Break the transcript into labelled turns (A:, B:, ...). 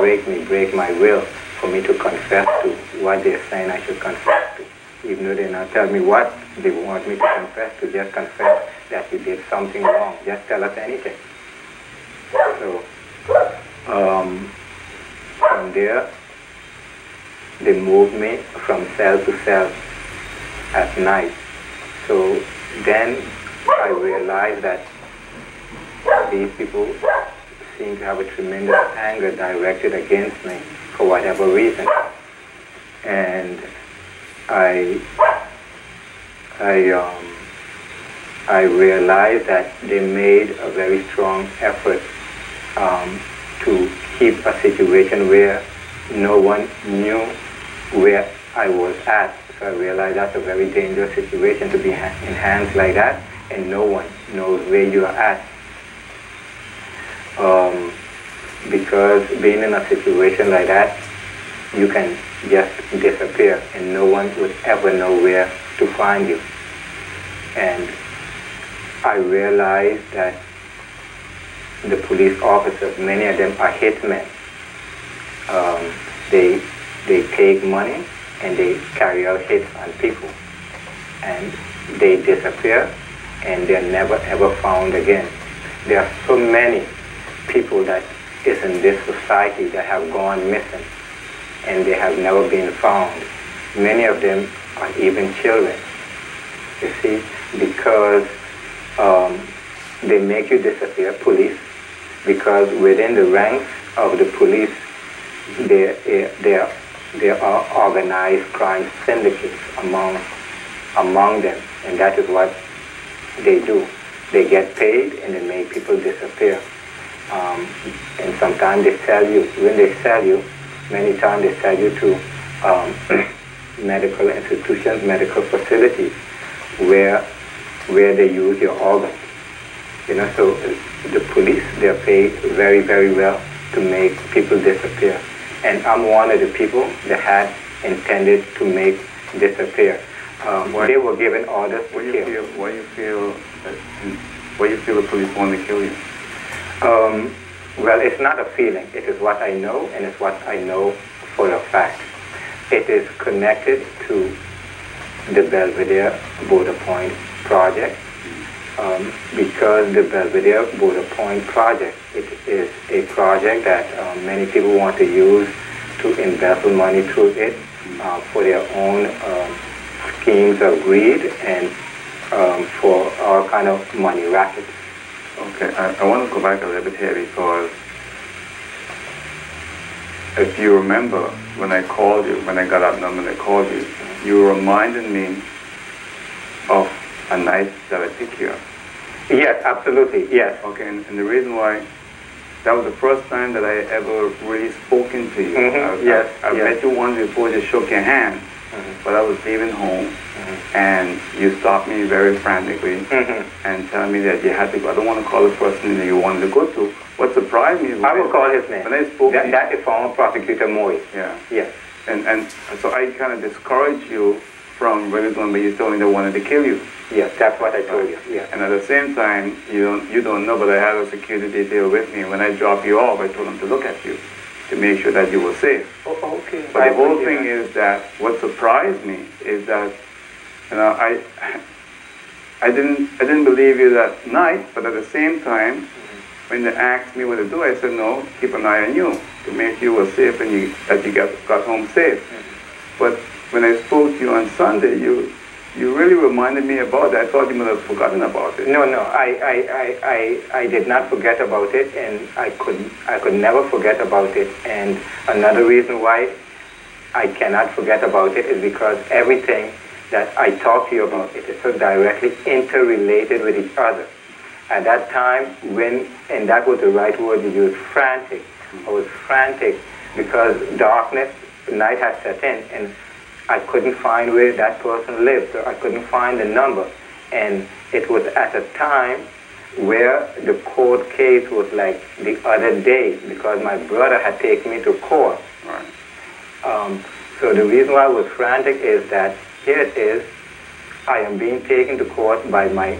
A: break my will for me to confess to what they're saying I should confess to. Even though they not tell me what they want me to confess to, just confess that you did something wrong. Just tell us anything. So from there, they moved me from cell to cell at night. So then I realized that these people seem to have a tremendous anger directed against me for whatever reason. And I realized that they made a very strong effort to keep a situation where no one knew where I was at. So I realized that's a very dangerous situation to be in hands like that, and no one knows where you are at. Because being in a situation like that, you can just disappear and no one would ever know where to find you. And I realized that the police officers, many of them are hitmen. They take money and they carry out hits on people. And they disappear and they're never ever found again. There are so many people that is in this society that have gone missing and they have never been found. Many of them are even children, you see, because they make you disappear, police, because within the ranks of the police there are organized crime syndicates among them, and that is what they do. They get paid and they make people disappear. And sometimes they sell you. When they sell you, many times they sell you to medical institutions, medical facilities, where they use your organs. You know, so the police, they're paid very, very well to make people disappear. And I'm one of the people that had intended to make disappear. They were given orders to kill.
B: Why you feel the police want to kill you?
A: Well, it's not a feeling. It is what I know, and it's what I know for a fact. It is connected to the Belvedere Border Point project, because the Belvedere Border Point project, it is a project that many people want to use to embezzle money through it for their own schemes of greed and for all kind of money rackets.
B: Okay, I want to go back a little bit here because if you remember when I called you, when I got that number and I called you, you reminded me of a night that I took you.
A: Yes, absolutely, yes.
B: Okay, and the reason why, that was the first time that I ever really spoken to you.
A: Yes,
B: I met you once before, just shook your hand, but I was leaving home, and you stopped me very frantically and telling me that you had to go. I don't want to call the person that you wanted to go to. What surprised me is
A: I will call his name.
B: When I spoke to you,
A: that is former prosecutor Moy.
B: Yeah.
A: Yes.
B: And so I kind of discouraged you from really going, but you told me they wanted to kill you.
A: Yes, that's what I told you. Yeah.
B: And at the same time, you don't know, but I had a security detail with me. When I dropped you off, I told them to look at you to make sure that you were safe.
A: Oh, okay.
B: But the whole thing is that what surprised me is that, you know, I didn't believe you that night, but at the same time, when they asked me what to do, I said, no, keep an eye on you to make sure you were safe and that you got home safe. But when I spoke to you on Sunday, you really reminded me about that. I thought you might have forgotten about it.
A: No, I did not forget about it, and I could never forget about it. And another reason why I cannot forget about it is because everything that I talk to you about, it is so directly interrelated with each other. At that time, and that was the right word you used, frantic. I was frantic because darkness, night had set in, and I couldn't find where that person lived, so I couldn't find the number. And it was at a time where the court case was like the other day, because my brother had taken me to court.
B: Right.
A: So the reason why I was frantic is that here it is, I am being taken to court by my